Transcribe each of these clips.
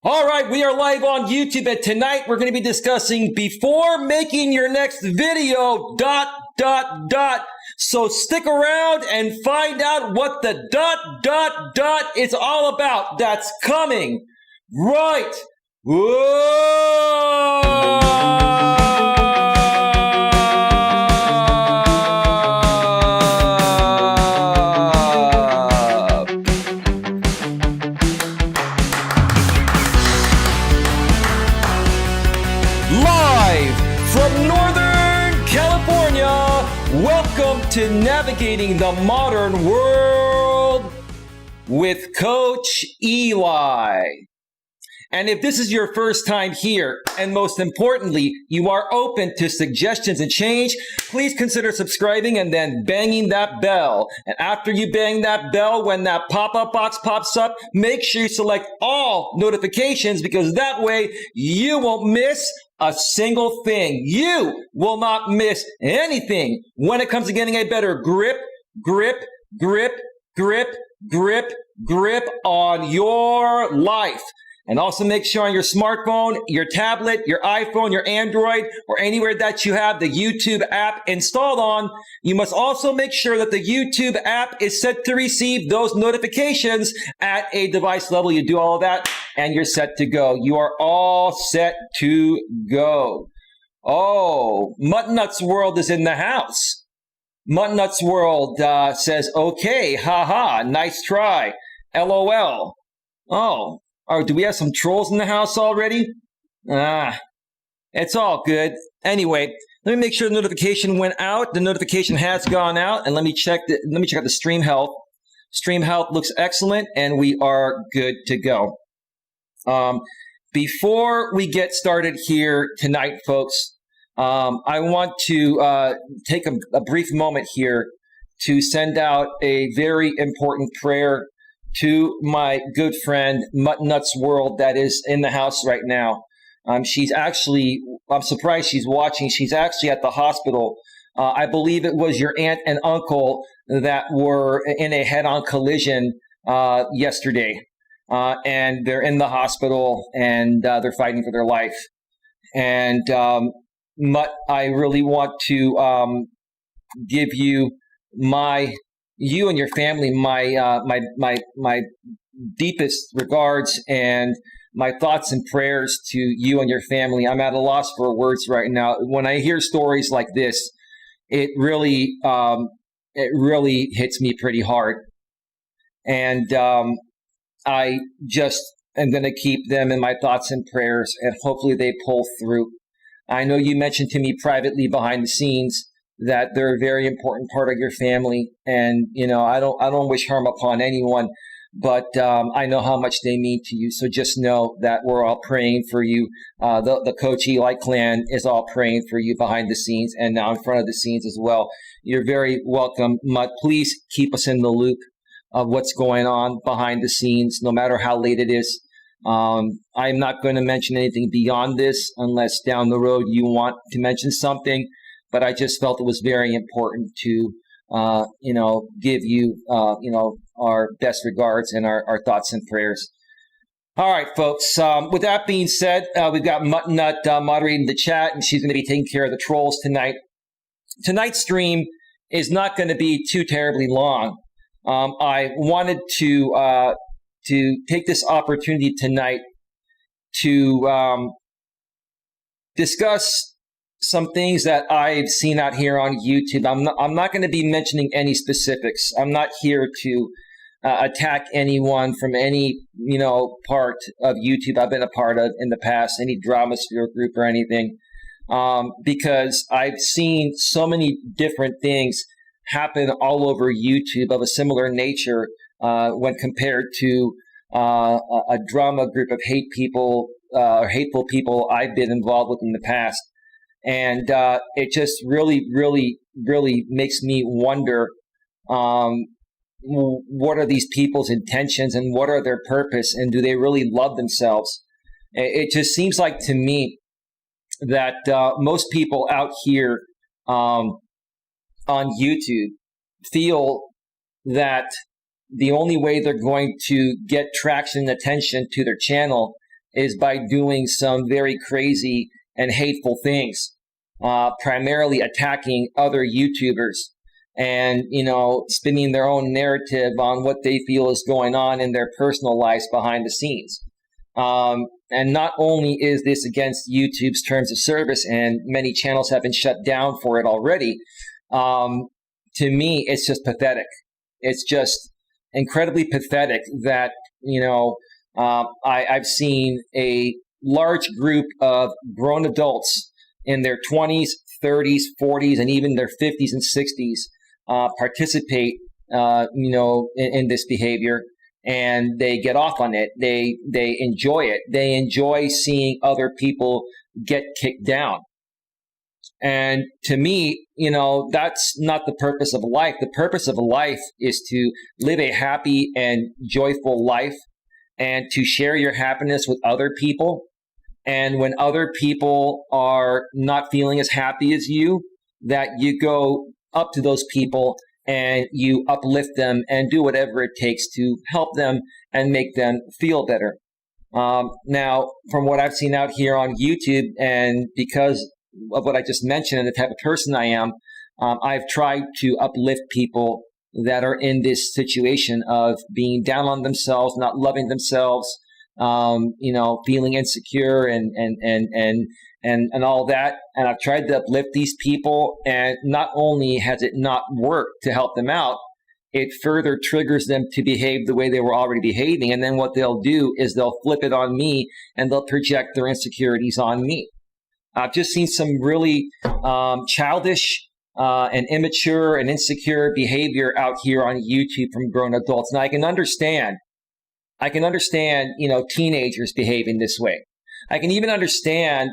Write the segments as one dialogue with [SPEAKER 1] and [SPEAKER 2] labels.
[SPEAKER 1] All right, we are live on YouTube, and tonight we're going to be discussing before making your next video, ... So stick around and find out what the ... is all about. That's coming right. Live from Northern California, welcome to Navigating the Modern World with Coach Eli. And if this is your first time here, and most importantly, you are open to suggestions and change, please consider subscribing and then banging that bell. And after you bang that bell, when that pop-up box pops up, make sure you select all notifications, because that way you won't miss a single thing. You will not miss anything when it comes to getting a better grip on your life. And also make sure on your smartphone, your tablet, your iPhone, your Android, or anywhere that you have the YouTube app installed on, you must also make sure that the YouTube app is set to receive those notifications at a device level. You do all of that and you're set to go. You are all set to go. Oh, Mutt Nuts World is in the house. Mutt Nuts World says, okay, haha, nice try, LOL. Oh. Oh, do we have some trolls in the house already? It's all good. Anyway, let me make sure the notification went out. The notification has gone out, and let me check out the stream health. Stream health looks excellent, and we are good to go. Before we get started here tonight, folks, I want to take a brief moment here to send out a very important prayer to my good friend, Mutt Nuts World, that is in the house right now. I'm surprised she's watching. She's actually at the hospital. I believe it was your aunt and uncle that were in a head-on collision yesterday. And they're in the hospital, and they're fighting for their life. And Mutt, I really want to give you and your family, my deepest regards and my thoughts and prayers to you and your family. I'm at a loss for words right now. When I hear stories like this, it really hits me pretty hard. And I just am going to keep them in my thoughts and prayers, and hopefully they pull through. I know you mentioned to me privately behind the scenes that they're a very important part of your family. And, you know, I don't wish harm upon anyone, but I know how much they mean to you. So just know that we're all praying for you. The Coach Eli clan is all praying for you behind the scenes and now in front of the scenes as well. You're very welcome, Mutt. Please keep us in the loop of what's going on behind the scenes, no matter how late it is. I'm not going to mention anything beyond this unless down the road you want to mention something. But I just felt it was very important to, give you, our best regards and our thoughts and prayers. All right, folks. With that being said, we've got Mutt Nut moderating the chat, and she's going to be taking care of the trolls tonight. Tonight's stream is not going to be too terribly long. I wanted to take this opportunity tonight to discuss some things that I've seen out here on YouTube. I'm not going to be mentioning any specifics. I'm not here to attack anyone from any, part of YouTube I've been a part of in the past, any drama sphere group or anything, because I've seen so many different things happen all over YouTube of a similar nature when compared to a drama group of hateful people I've been involved with in the past. And it just really makes me wonder, what are these people's intentions and what are their purpose, and do they really love themselves? It just seems like to me that most people out here on YouTube feel that the only way they're going to get traction and attention to their channel is by doing some very crazy and hateful things, primarily attacking other YouTubers and, spinning their own narrative on what they feel is going on in their personal lives behind the scenes. And not only is this against YouTube's terms of service, and many channels have been shut down for it already, to me, it's just pathetic. It's just incredibly pathetic that, I've seen a large group of grown adults in their 20s, 30s, 40s, and even their 50s and 60s participate, in this behavior. And they get off on it. They enjoy it. They enjoy seeing other people get kicked down. And to me, that's not the purpose of life. The purpose of life is to live a happy and joyful life and to share your happiness with other people. And when other people are not feeling as happy as you, that you go up to those people and you uplift them and do whatever it takes to help them and make them feel better. Now, from what I've seen out here on YouTube, and because of what I just mentioned and the type of person I am, I've tried to uplift people that are in this situation of being down on themselves, not loving themselves, feeling insecure and all that. And I've tried to uplift these people, and not only has it not worked to help them out, it further triggers them to behave the way they were already behaving. And then what they'll do is they'll flip it on me and they'll project their insecurities on me. I've just seen some really childish and immature and insecure behavior out here on YouTube from grown adults. And I can understand, teenagers behaving this way. I can even understand,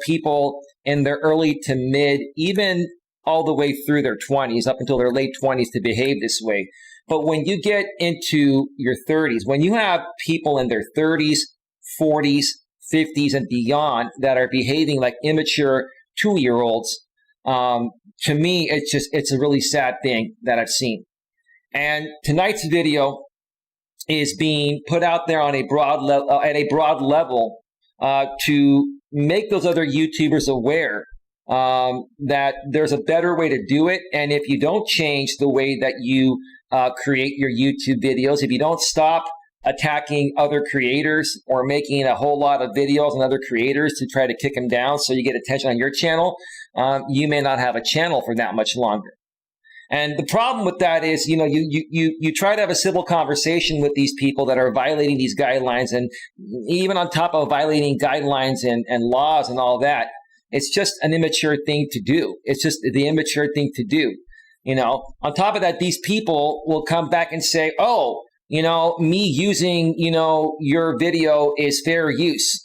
[SPEAKER 1] people in their early to mid, even all the way through their 20s, up until their late 20s to behave this way. But when you get into your 30s, when you have people in their 30s, 40s, 50s, and beyond that are behaving like immature 2-year-olds, to me, it's a really sad thing that I've seen. And tonight's video is being put out there on a broad level to make those other YouTubers aware that there's a better way to do it. And if you don't change the way that you create your YouTube videos, if you don't stop attacking other creators or making a whole lot of videos on other creators to try to kick them down so you get attention on your channel, you may not have a channel for that much longer. And the problem with that is, you try to have a civil conversation with these people that are violating these guidelines, and even on top of violating guidelines and laws and all that, it's just an immature thing to do. It's just the immature thing to do. On top of that, these people will come back and say, oh, me using, your video is fair use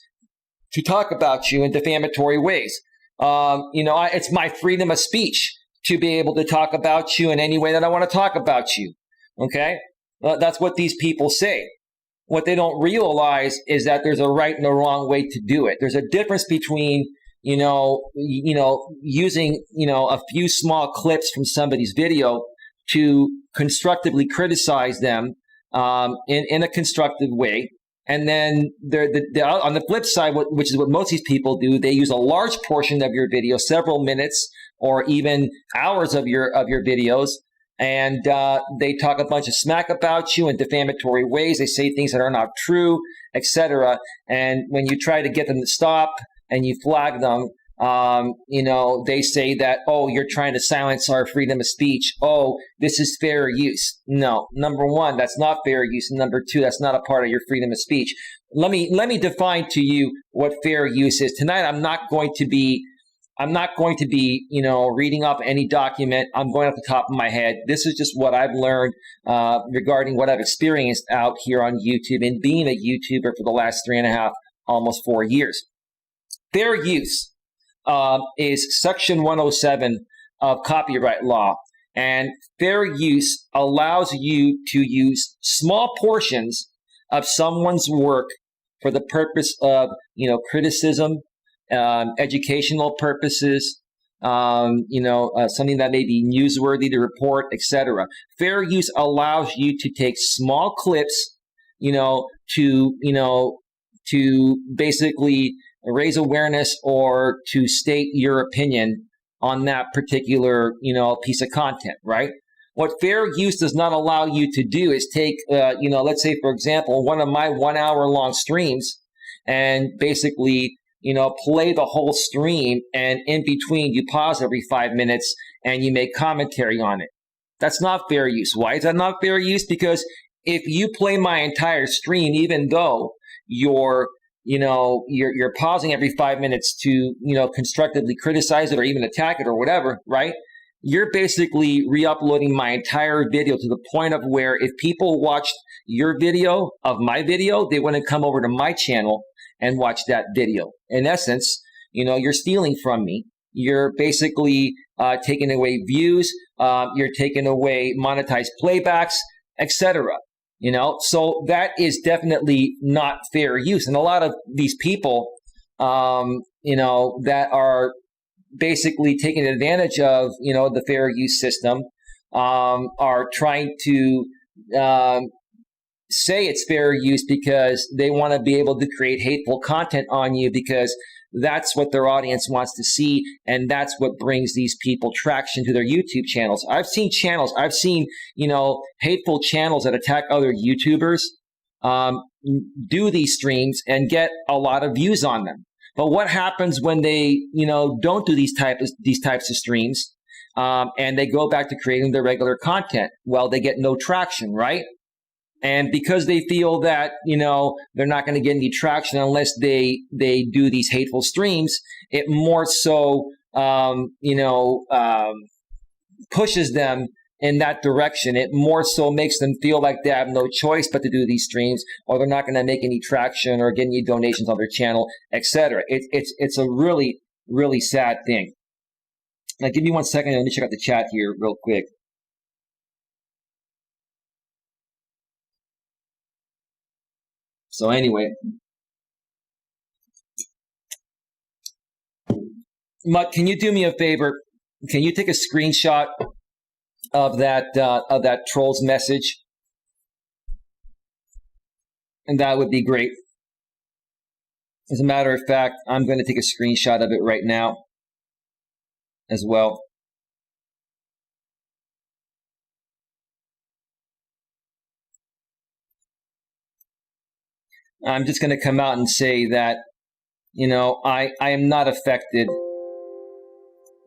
[SPEAKER 1] to talk about you in defamatory ways. It's my freedom of speech to be able to talk about you in any way that I want to talk about you. Okay? That's what these people say. What they don't realize is that there's a right and a wrong way to do it. There's a difference between, using, a few small clips from somebody's video to constructively criticize them in a constructive way. And then on the flip side, which is what most of these people do, they use a large portion of your video, several minutes or even hours of your videos, and they talk a bunch of smack about you in defamatory ways. They say things that are not true, etc. And when you try to get them to stop and you flag them, they say that, oh, you're trying to silence our freedom of speech. Oh, this is fair use. No, number one, that's not fair use. And number two, that's not a part of your freedom of speech. Let me define to you what fair use is. Tonight, I'm not going to be, reading up any document. I'm going off the top of my head. This is just what I've learned regarding what I've experienced out here on YouTube and being a YouTuber for the last 3.5, almost 4 years. Fair use is Section 107 of copyright law. And fair use allows you to use small portions of someone's work for the purpose of, criticism, educational purposes, something that may be newsworthy to report, etc. Fair use allows you to take small clips, to to basically raise awareness or to state your opinion on that particular, piece of content, right? What fair use does not allow you to do is take, let's say, for example, one of my 1 hour long streams and basically, play the whole stream, and in between you pause every 5 minutes and you make commentary on it. That's not fair use. Why is that not fair use? Because if you play my entire stream, even though you're pausing every 5 minutes to, constructively criticize it or even attack it or whatever, right? You're basically re-uploading my entire video to the point of where if people watched your video of my video, they wouldn't come over to my channel and watch that video. In essence, you're stealing from me. You're basically taking away views. You're taking away monetized playbacks, etc. So that is definitely not fair use. And a lot of these people, that are basically taking advantage of, the fair use system, are trying to say it's fair use because they want to be able to create hateful content on you because that's what their audience wants to see, and that's what brings these people traction to their YouTube channels. I've seen hateful channels that attack other YouTubers do these streams and get a lot of views on them. But what happens when they, don't do these types of streams and they go back to creating their regular content? Well, they get no traction, right? And because they feel that, they're not going to get any traction unless they do these hateful streams, it more so, pushes them in that direction. It more so makes them feel like they have no choice but to do these streams, or they're not going to make any traction or get any donations on their channel, etc. It's a really, really sad thing. Now, give me 1 second. Let me check out the chat here real quick. So anyway, Mutt, can you do me a favor? Can you take a screenshot of that troll's message? And that would be great. As a matter of fact, I'm going to take a screenshot of it right now as well. I'm just going to come out and say that, I am not affected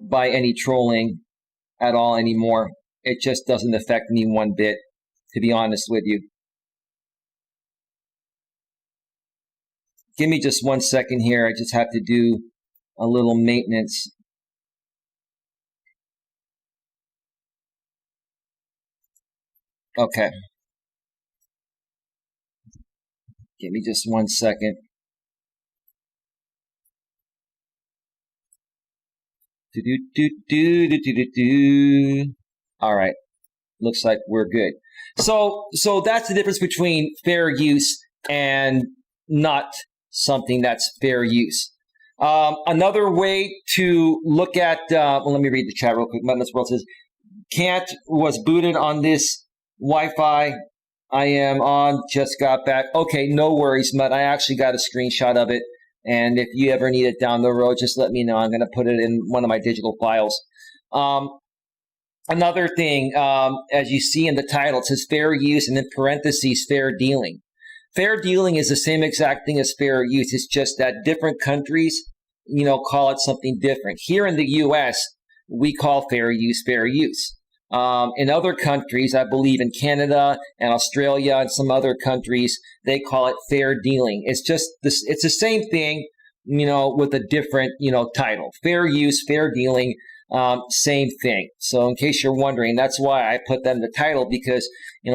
[SPEAKER 1] by any trolling at all anymore. It just doesn't affect me one bit, to be honest with you. Give me just 1 second here. I just have to do a little maintenance. Okay. Give me just 1 second. All right. Looks like we're good. So that's the difference between fair use and not something that's fair use. Another way to look at, let me read the chat real quick. Melas World says, Can't was booted on this Wi-Fi I am on, just got back. Okay, no worries, Mutt. I actually got a screenshot of it. And if you ever need it down the road, just let me know. I'm going to put it in one of my digital files. Another thing, as you see in the title, it says fair use and in parentheses, fair dealing. Fair dealing is the same exact thing as fair use. It's just that different countries, call it something different. Here in the U.S., we call fair use fair use. In other countries, I believe in Canada and Australia and some other countries, they call it fair dealing. It's just this, it's the same thing, with a different, title. Fair use, fair dealing, same thing. So in case you're wondering, that's why I put that in the title, because,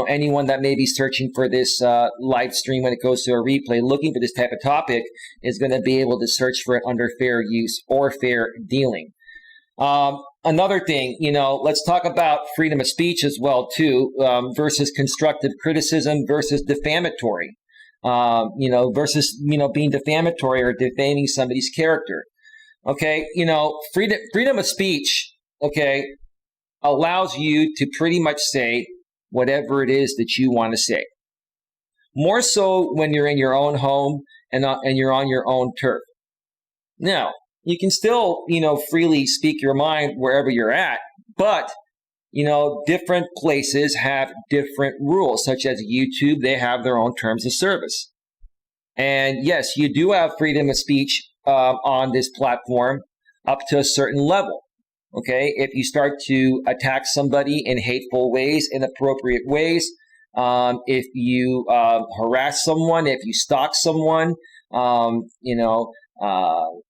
[SPEAKER 1] anyone that may be searching for this live stream when it goes to a replay, looking for this type of topic, is going to be able to search for it under fair use or fair dealing. Another thing, let's talk about freedom of speech as well, too, versus constructive criticism versus defamatory, versus, being defamatory or defaming somebody's character. Okay, freedom of speech, okay, allows you to pretty much say whatever it is that you want to say. More so when you're in your own home and you're on your own turf. Now, you can still, freely speak your mind wherever you're at, but, different places have different rules, such as YouTube. They have their own terms of service. And yes, you do have freedom of speech on this platform up to a certain level. Okay, if you start to attack somebody in hateful ways, inappropriate ways, if you harass someone, if you stalk someone,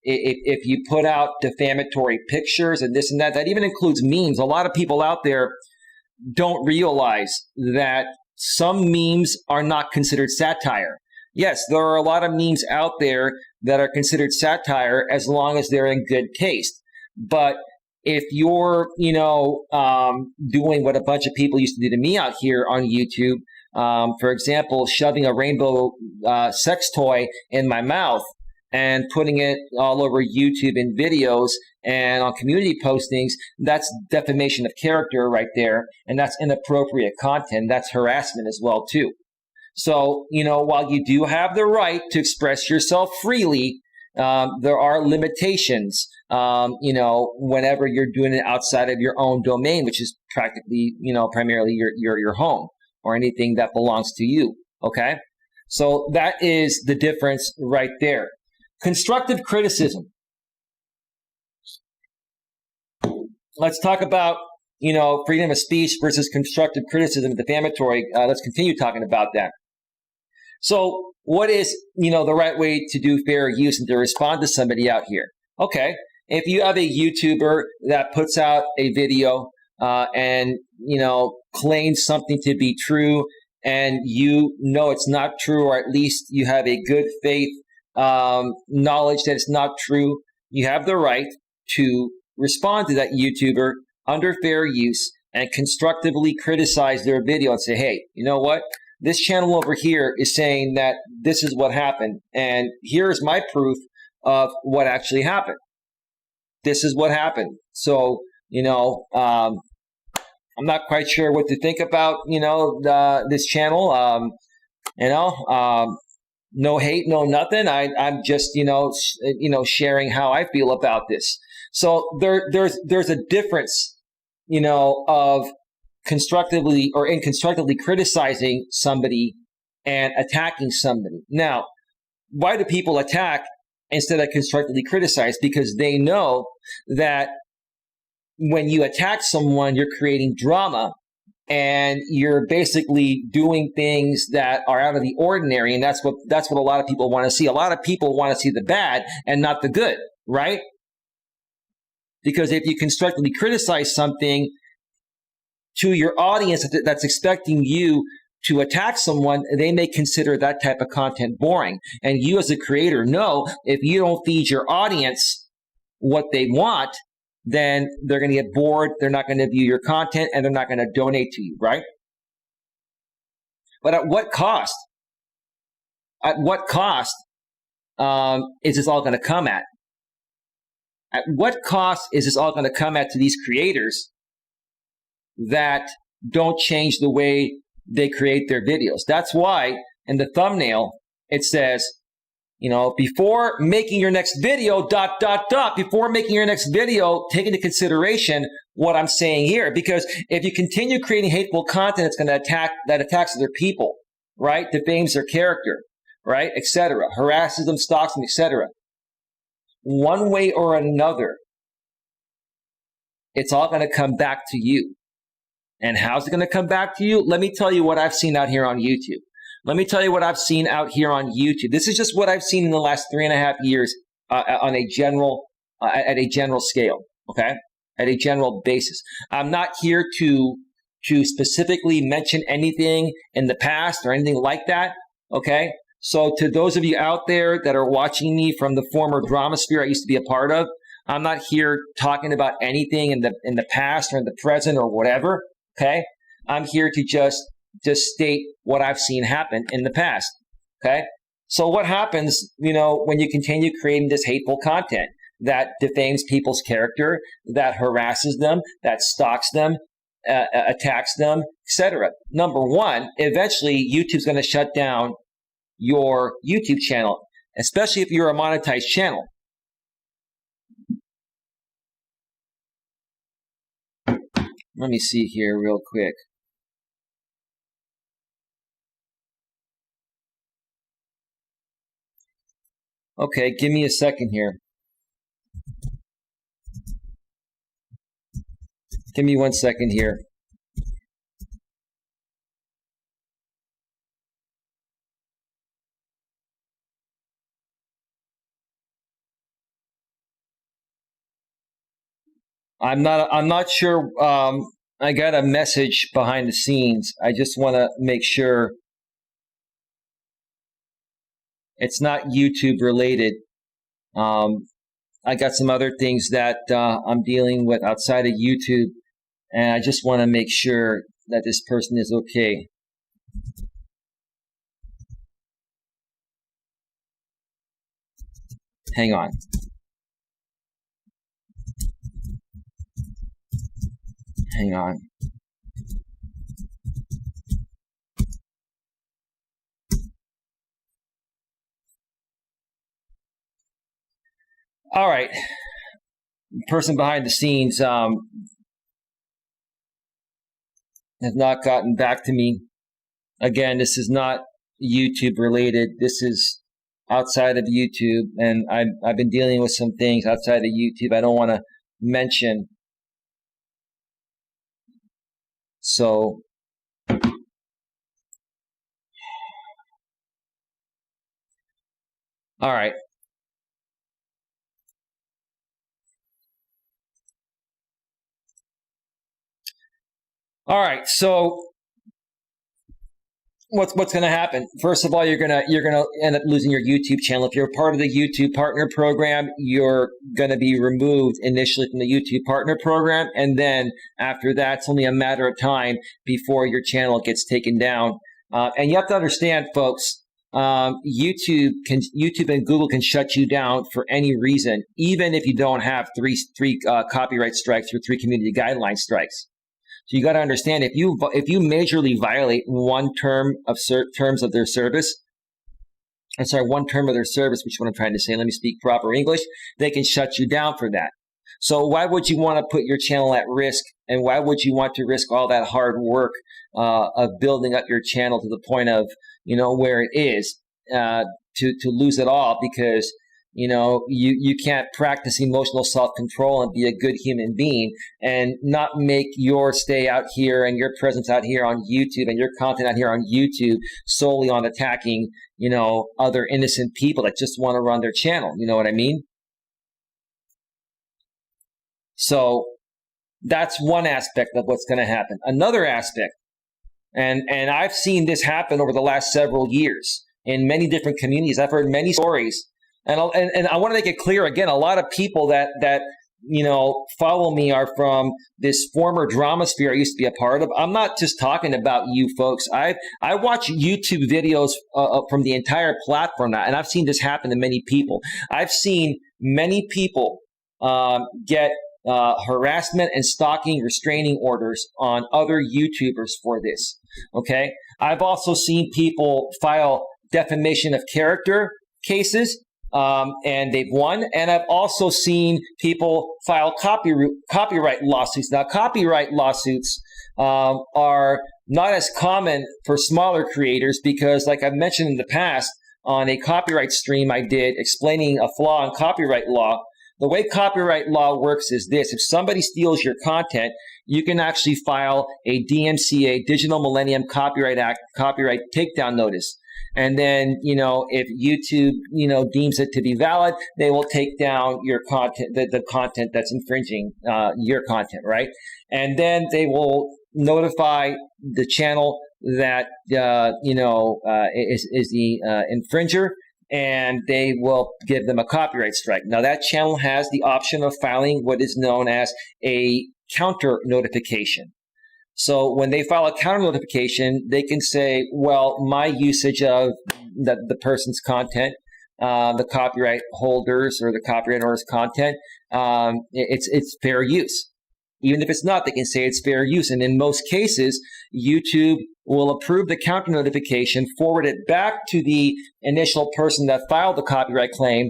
[SPEAKER 1] if you put out defamatory pictures and this and that even includes memes. A lot of people out there don't realize that some memes are not considered satire. Yes, there are a lot of memes out there that are considered satire as long as they're in good taste. But if you're, doing what a bunch of people used to do to me out here on YouTube, for example, shoving a rainbow sex toy in my mouth and putting it all over YouTube in videos and on community postings, that's defamation of character right there. And that's inappropriate content. That's harassment as well, too. So, while you do have the right to express yourself freely, there are limitations, whenever you're doing it outside of your own domain, which is practically, primarily your home or anything that belongs to you. Okay. So that is the difference right there. Constructive criticism. Let's talk about, freedom of speech versus constructive criticism, defamatory. Let's continue talking about that. So what is, the right way to do fair use and to respond to somebody out here? Okay. If you have a YouTuber that puts out a video and, claims something to be true and it's not true, or at least you have a good faith knowledge that it's not true, you have the right to respond to that YouTuber under fair use and constructively criticize their video and say, hey, you know what? This channel over here is saying that this is what happened, and here's my proof of what actually happened. This is what happened. So, I'm not quite sure what to think about, this channel. No hate, no nothing. I'm just, sharing how I feel about this. So there's a difference, of constructively or inconstructively criticizing somebody and attacking somebody. Now, why do people attack instead of constructively criticize? Because they know that when you attack someone, you're creating drama and you're basically doing things that are out of the ordinary. And that's what a lot of people want to see. A lot of people want to see the bad and not the good, right? Because if you constructively criticize something to your audience that's expecting you to attack someone, they may consider that type of content boring. And you as a creator know if you don't feed your audience what they want, then they're going to get bored, they're not going to view your content, and they're not going to donate to you, right? But at what cost? At what cost is this all going to come at? At what cost is this all going to come at to these creators that don't change the way they create their videos? That's why in the thumbnail, it says, before making your next video, ... Before making your next video, take into consideration what I'm saying here. Because if you continue creating hateful content, it's going to attacks other people, right? Defames their character, right? Etc. Harasses them, stalks them, etc. One way or another, it's all going to come back to you. And how's it going to come back to you? Let me tell you what I've seen out here on YouTube. This is just what I've seen in the last 3.5 years on a general, at a general scale, okay? At a general basis. I'm not here to specifically mention anything in the past or anything like that, okay? So to those of you out there that are watching me from the former drama sphere I used to be a part of, I'm not here talking about anything in the past or in the present or whatever, okay? I'm here to just state what I've seen happen in the past, okay? So what happens, when you continue creating this hateful content that defames people's character, that harasses them, that stalks them, attacks them, etc.? Number one, eventually YouTube's going to shut down your YouTube channel. especially if you're a monetized channel. Let me see here real quick. Okay, give me a second here. Give me 1 second here. I'm not sure. I got a message behind the scenes. I just want to make sure it's not YouTube related. I got some other things that I'm dealing with outside of YouTube, and I just want to make sure that this person is okay. Hang on. Hang on. All right. Person behind the scenes has not gotten back to me. Again, this is not YouTube related. This is outside of YouTube, and I've been dealing with some things outside of YouTube I don't want to mention. So all right. All right. So what's going to happen? First of all, you're going to end up losing your YouTube channel. If you're part of the YouTube Partner Program, you're going to be removed initially from the YouTube Partner Program, and then after that, it's only a matter of time before your channel gets taken down. And you have to understand, folks, YouTube and Google can shut you down for any reason, even if you don't have three copyright strikes or 3 community guideline strikes. So you got to understand, if you majorly violate one term of terms of their service, one term of their service, which is what I'm trying to say. Let me speak proper English. They can shut you down for that. So why would you want to put your channel at risk? And why would you want to risk all that hard work of building up your channel to the point of, where it is, to lose it all because, you can't practice emotional self-control and be a good human being and not make your stay out here and your presence out here on YouTube and your content out here on YouTube solely on attacking, other innocent people that just want to run their channel. You know what I mean? So that's one aspect of what's going to happen. Another aspect, and I've seen this happen over the last several years in many different communities. I've heard many stories. And I want to make it clear again, a lot of people that follow me are from this former drama sphere I used to be a part of. I'm not just talking about you folks. I watch YouTube videos from the entire platform now, and I've seen this happen to many people. I've seen many people get harassment and stalking restraining orders on other YouTubers for this. Okay. I've also seen people file defamation of character cases. And they've won. And I've also seen people file copyright lawsuits. Now, copyright lawsuits are not as common for smaller creators because, like I've mentioned in the past, on a copyright stream I did explaining a flaw in copyright law. The way copyright law works is this. If somebody steals your content, you can actually file a DMCA, Digital Millennium Copyright Act, copyright takedown notice. And then, if YouTube, deems it to be valid, they will take down your content, the content that's infringing your content, right? And then they will notify the channel that, is the infringer, and they will give them a copyright strike. Now, that channel has the option of filing what is known as a counter notification. So when they file a counter notification, they can say, well, my usage of the person's content, the copyright holders or the copyright owner's content, it's fair use. Even if it's not, they can say it's fair use. And in most cases, YouTube will approve the counter notification, forward it back to the initial person that filed the copyright claim,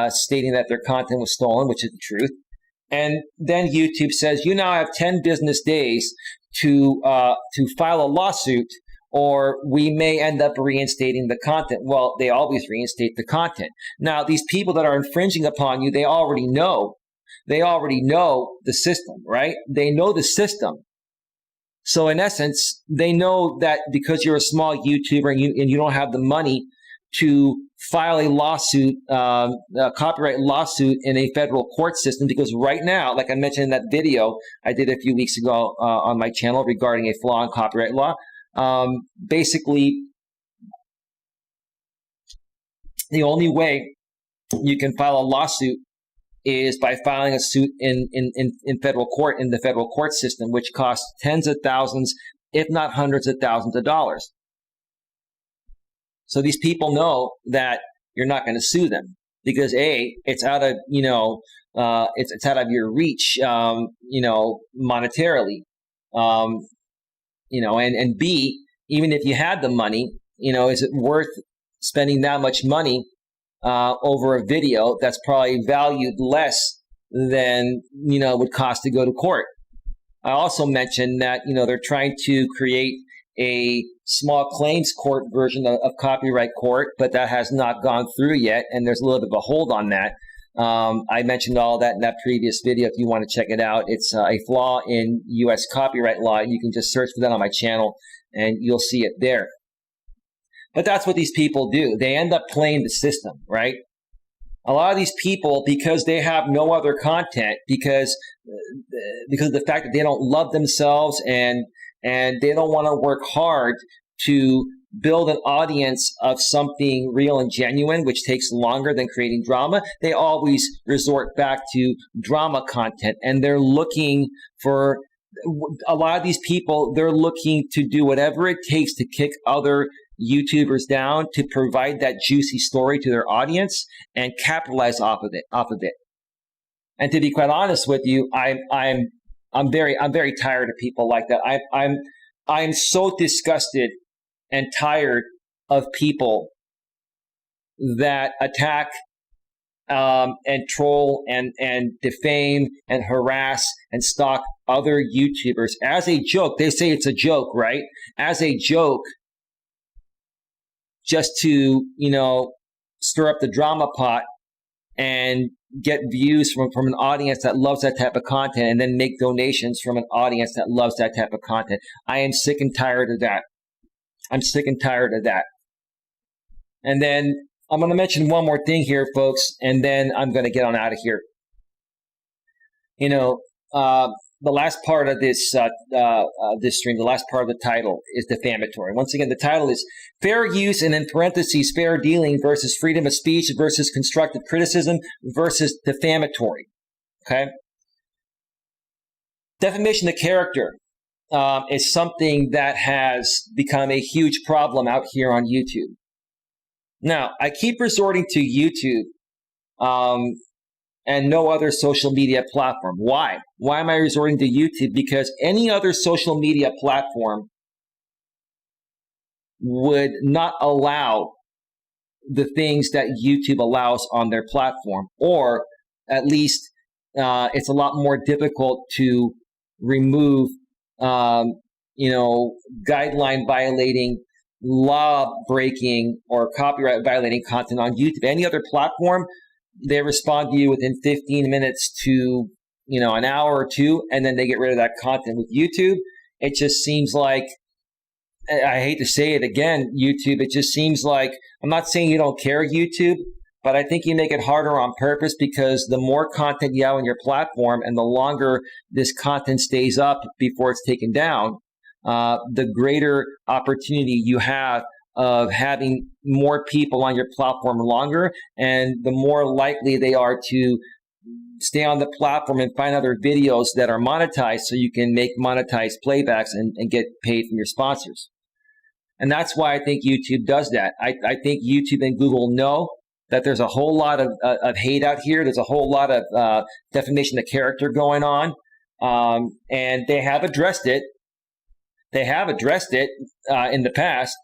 [SPEAKER 1] stating that their content was stolen, which is the truth. And then YouTube says, you now have 10 business days to file a lawsuit, or we may end up reinstating the content. Well, they always reinstate the content. Now, these people that are infringing upon you, they already know the system, right? They know the system. So in essence, they know that because you're a small YouTuber and you don't have the money to file a lawsuit, a copyright lawsuit in a federal court system, because right now, like I mentioned in that video I did a few weeks ago on my channel regarding a flaw in copyright law, basically the only way you can file a lawsuit is by filing a suit in federal court, in the federal court system, which costs tens of thousands, if not hundreds of thousands of dollars. So these people know that you're not going to sue them because A, it's out of, it's out of your reach, monetarily, and B, even if you had the money, is it worth spending that much money over a video that's probably valued less than, it would cost to go to court? I also mentioned that, they're trying to create a small claims court version of copyright court, but that has not gone through yet, and there's a little bit of a hold on that. I mentioned all that in that previous video. If you want to check it out, it's a flaw in U.S. copyright law. You can just search for that on my channel, and you'll see it there. But that's what these people do. They end up playing the system, right? A lot of these people, because they have no other content, because of the fact that they don't love themselves and they don't want to work hard to build an audience of something real and genuine, which takes longer than creating drama, they always resort back to drama content. And they're looking for, a lot of these people, they're looking to do whatever it takes to kick other YouTubers down, to provide that juicy story to their audience and capitalize off of it. And to be quite honest with you, I'm very tired of people like that. I'm so disgusted and tired of people that attack and troll and defame and harass and stalk other YouTubers as a joke. They say it's a joke, right? As a joke, just to, stir up the drama pot and get views from an audience that loves that type of content, and then make donations from an audience that loves that type of content. I am sick and tired of that. And then I'm going to mention one more thing here, folks, and then I'm going to get on out of here. The last part of this stream, the last part of the title is defamatory. Once again, the title is Fair Use, and in parentheses, Fair Dealing versus Freedom of Speech versus Constructive Criticism versus Defamatory. Okay? Defamation of character is something that has become a huge problem out here on YouTube. Now, I keep resorting to YouTube and no other social media platform. Why? Why am I resorting to YouTube? Because any other social media platform would not allow the things that YouTube allows on their platform, or at least it's a lot more difficult to remove, guideline violating, law breaking, or copyright violating content on YouTube. Any other platform, they respond to you within 15 minutes to, an hour or two, and then they get rid of that content. With YouTube, it just seems like, I hate to say it again, YouTube, it just seems like, I'm not saying you don't care, YouTube, but I think you make it harder on purpose, because the more content you have on your platform and the longer this content stays up before it's taken down, the greater opportunity you have of having more people on your platform longer, and the more likely they are to stay on the platform and find other videos that are monetized, so you can make monetized playbacks and get paid from your sponsors. And that's why I think YouTube does that. I think YouTube and Google know that there's a whole lot of hate out here. There's a whole lot of defamation of character going on. And they have addressed it. They have addressed it in the past.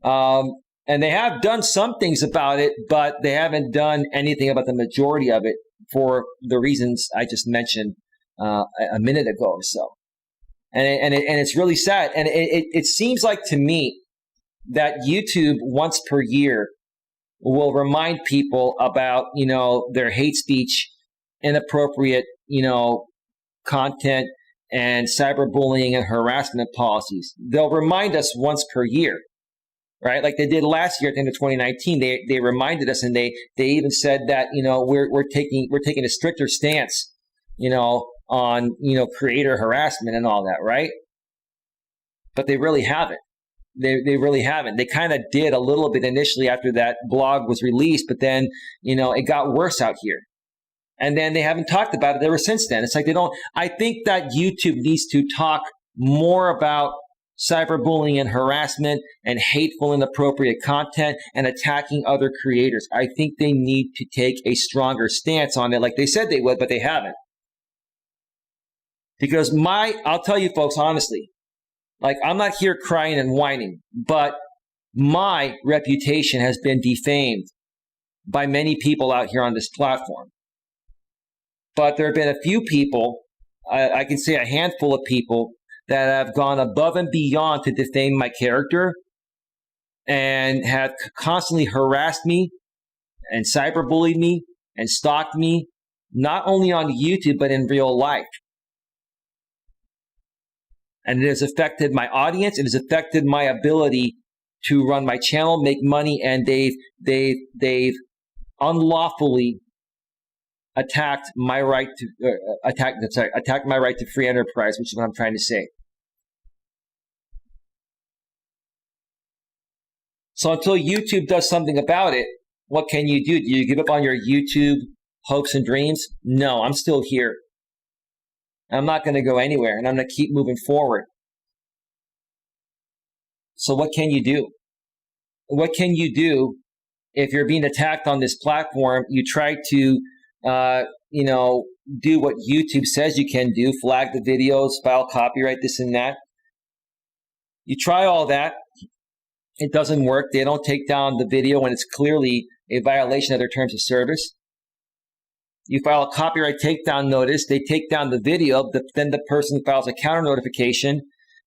[SPEAKER 1] And they have done some things about it, but they haven't done anything about the majority of it for the reasons I just mentioned a minute ago or so. And it's really sad. And it seems like to me that YouTube once per year will remind people about, their hate speech, inappropriate, content, and cyberbullying and harassment policies. They'll remind us once per year, right? Like they did last year at the end of 2019. They reminded us, and they even said that, we're taking a stricter stance, on, creator harassment and all that, right? But they really haven't. They really haven't. They kind of did a little bit initially after that blog was released, but then, it got worse out here. And then they haven't talked about it ever since then. It's like I think that YouTube needs to talk more about cyberbullying and harassment and hateful, inappropriate content and attacking other creators. I think they need to take a stronger stance on it like they said they would, but they haven't. Because I'll tell you folks, honestly, like I'm not here crying and whining, but my reputation has been defamed by many people out here on this platform. But there have been a few people, I can say a handful of people, that have gone above and beyond to defame my character and have constantly harassed me and cyberbullied me and stalked me, not only on YouTube, but in real life. And it has affected my audience. It has affected my ability to run my channel, make money, and they've unlawfully attacked my right to attacked my right to free enterprise, which is what I'm trying to say. So until YouTube does something about it, what can you do? Do you give up on your YouTube hopes and dreams? No, I'm still here. I'm not going to go anywhere, and I'm going to keep moving forward. So what can you do? What can you do if you're being attacked on this platform? You try to do what YouTube says you can do, flag the videos, file copyright, this and that. You try all that. It doesn't work. They don't take down the video when it's clearly a violation of their terms of service. You file a copyright takedown notice. They take down the video. Then the person files a counter notification.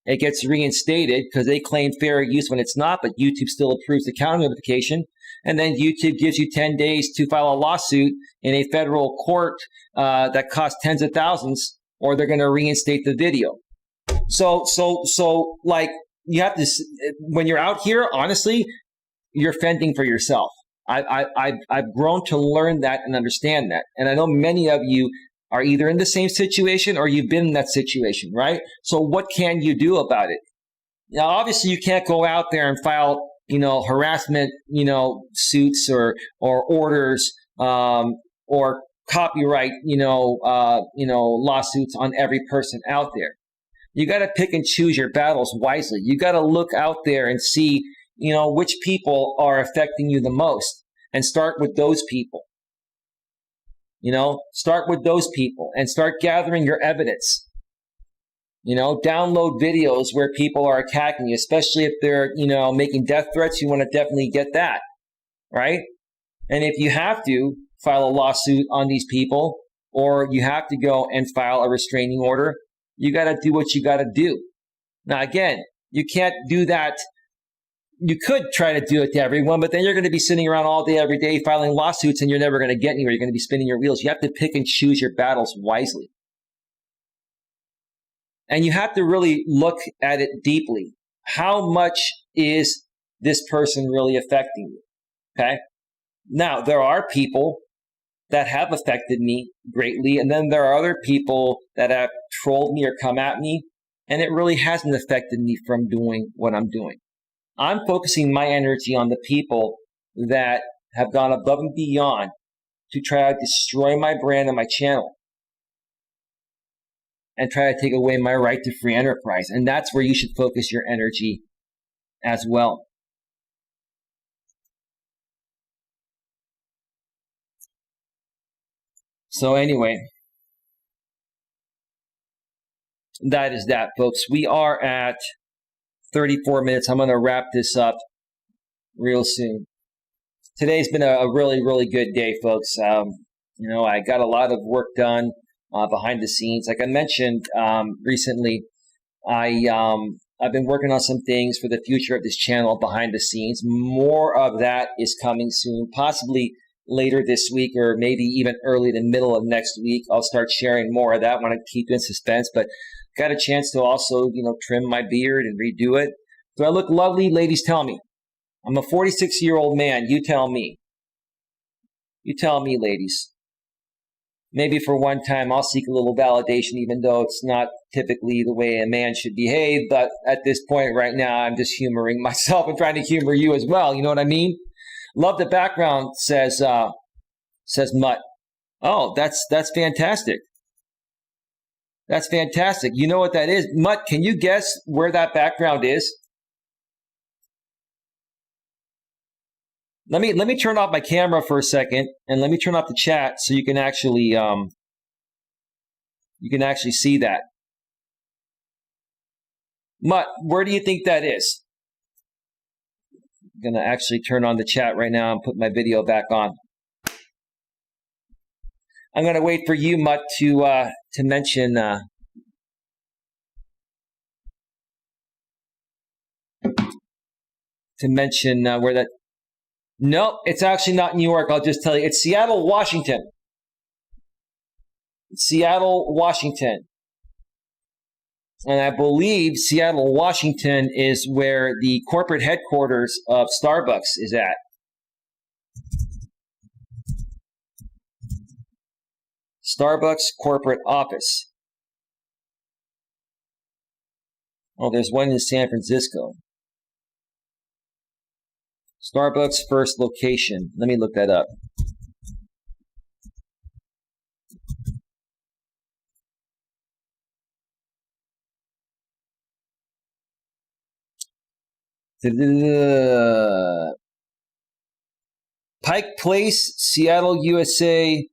[SPEAKER 1] It gets reinstated because they claim fair use when it's not, but YouTube still approves the counter notification. And then YouTube gives you 10 days to file a lawsuit in a federal court that costs tens of thousands, or they're going to reinstate the video. So like you have to, when you're out here, honestly, you're fending for yourself. I've grown to learn that and understand that. And I know many of you are either in the same situation or you've been in that situation, right? So what can you do about it? Now, obviously, you can't go out there and file, harassment, suits or orders, or copyright, lawsuits on every person out there. You got to pick and choose your battles wisely. You got to look out there and see, which people are affecting you the most, and start with those people. Start with those people and start gathering your evidence. Download videos where people are attacking you, especially if they're, making death threats. You want to definitely get that, right? And if you have to file a lawsuit on these people, or you have to go and file a restraining order, you got to do what you got to do. Now, again, you can't do that. You could try to do it to everyone, but then you're going to be sitting around all day, every day, filing lawsuits, and you're never going to get anywhere. You're going to be spinning your wheels. You have to pick and choose your battles wisely. And you have to really look at it deeply. How much is this person really affecting you? Okay? Now, there are people that have affected me greatly, and then there are other people that have trolled me or come at me, and it really hasn't affected me from doing what I'm doing. I'm focusing my energy on the people that have gone above and beyond to try to destroy my brand and my channel and try to take away my right to free enterprise. And that's where you should focus your energy as well. So anyway, that is that, folks. We are at 34 minutes. I'm going to wrap this up real soon. Today's been a really, really good day, folks. I got a lot of work done behind the scenes. Like I mentioned recently, I've been working on some things for the future of this channel behind the scenes. More of that is coming soon, possibly later this week or maybe even early to middle of next week. I'll start sharing more of that. I want to keep you in suspense, but got a chance to also, trim my beard and redo it. Do I look lovely? Ladies, tell me. I'm a 46-year-old man. You tell me. You tell me, ladies. Maybe for one time I'll seek a little validation, even though it's not typically the way a man should behave. But at this point right now, I'm just humoring myself and trying to humor you as well. You know what I mean? Love the background, says Mutt. Oh, that's fantastic. That's fantastic. You know what that is? Mutt, can you guess where that background is? Let me turn off my camera for a second, and let me turn off the chat so you can actually see that. Mutt, where do you think that is? I'm gonna actually turn on the chat right now and put my video back on. I'm gonna wait for you, Mutt, to mention. Where that. Nope, it's actually not New York. I'll just tell you. It's Seattle, Washington. Seattle, Washington. And I believe Seattle, Washington is where the corporate headquarters of Starbucks is at. Starbucks corporate office. Oh, there's one in San Francisco. Starbucks first location. Let me look that up. Pike Place, Seattle, USA.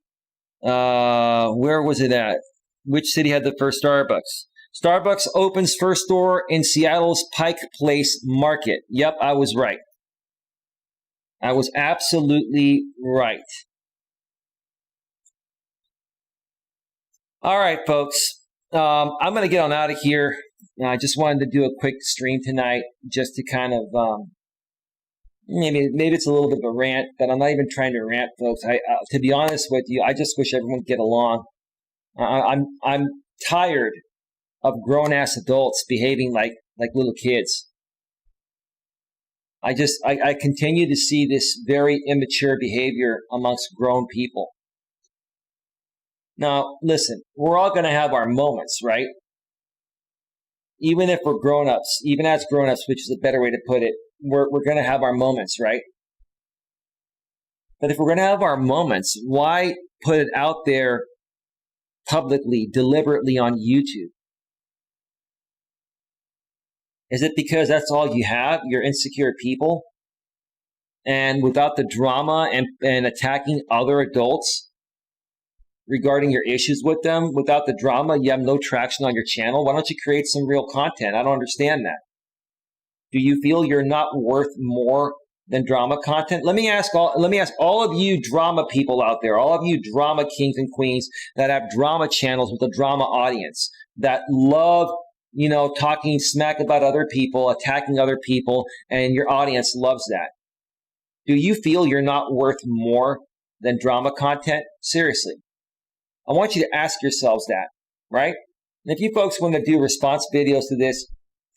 [SPEAKER 1] Where was it at? Which city had the first Starbucks? Starbucks opens first store in Seattle's Pike Place market. Yep, I was right. I was absolutely right. All right, folks. I'm going to get on out of here. I just wanted to do a quick stream tonight just to kind of maybe it's a little bit of a rant, but I'm not even trying to rant, folks. To be honest with you, I just wish everyone would get along. I'm tired of grown-ass adults behaving like little kids. I continue to see this very immature behavior amongst grown people. Now, listen, we're all going to have our moments, right? Even if we're grown-ups, even as grown-ups, which is a better way to put it, we're going to have our moments, right? But if we're going to have our moments, why put it out there publicly, deliberately on YouTube? Is it because that's all you have? You're insecure people? And without the drama and attacking other adults regarding your issues with them, without the drama, you have no traction on your channel? Why don't you create some real content? I don't understand that. Do you feel you're not worth more than drama content? Let me ask all of you drama people out there, all of you drama kings and queens that have drama channels with a drama audience, that love talking smack about other people, attacking other people, and your audience loves that. Do you feel you're not worth more than drama content? Seriously. I want you to ask yourselves that, right? And if you folks want to do response videos to this,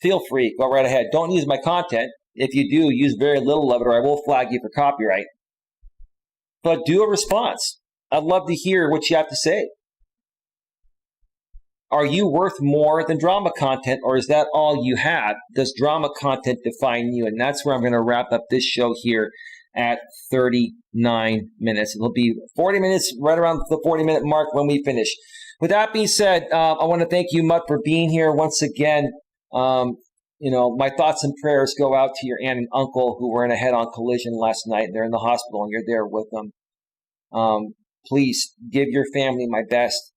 [SPEAKER 1] feel free. Go right ahead. Don't use my content. If you do, use very little of it or I will flag you for copyright. But do a response. I'd love to hear what you have to say. Are you worth more than drama content, or is that all you have? Does drama content define you? And that's where I'm going to wrap up this show here at 39 minutes. It'll be 40 minutes, right around the 40-minute mark when we finish. With that being said, I want to thank you, Mutt, for being here once again. My thoughts and prayers go out to your aunt and uncle who were in a head-on collision last night. They're in the hospital, and you're there with them. Please give your family my best.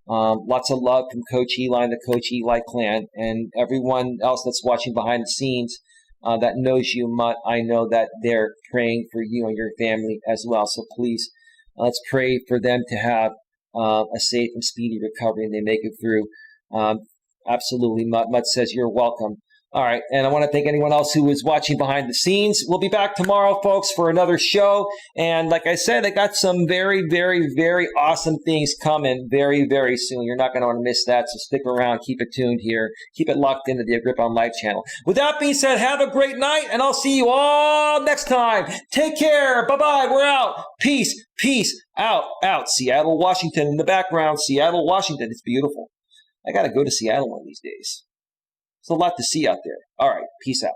[SPEAKER 1] Lots of love from Coach Eli and the Coach Eli clan, and everyone else that's watching behind the scenes that knows you, Mutt. I know that they're praying for you and your family as well. So please, let's pray for them to have a safe and speedy recovery and they make it through. Absolutely, Mutt. Mutt says you're welcome. All right, and I want to thank anyone else who is watching behind the scenes. We'll be back tomorrow, folks, for another show. And like I said, I got some very, very, very awesome things coming very, very soon. You're not going to want to miss that, so stick around. Keep it tuned here. Keep it locked into the Agrippa on Live channel. With that being said, have a great night, and I'll see you all next time. Take care. Bye-bye. We're out. Peace. Peace. Out. Out. Seattle, Washington in the background. Seattle, Washington. It's beautiful. I got to go to Seattle one of these days. There's a lot to see out there. All right. Peace out.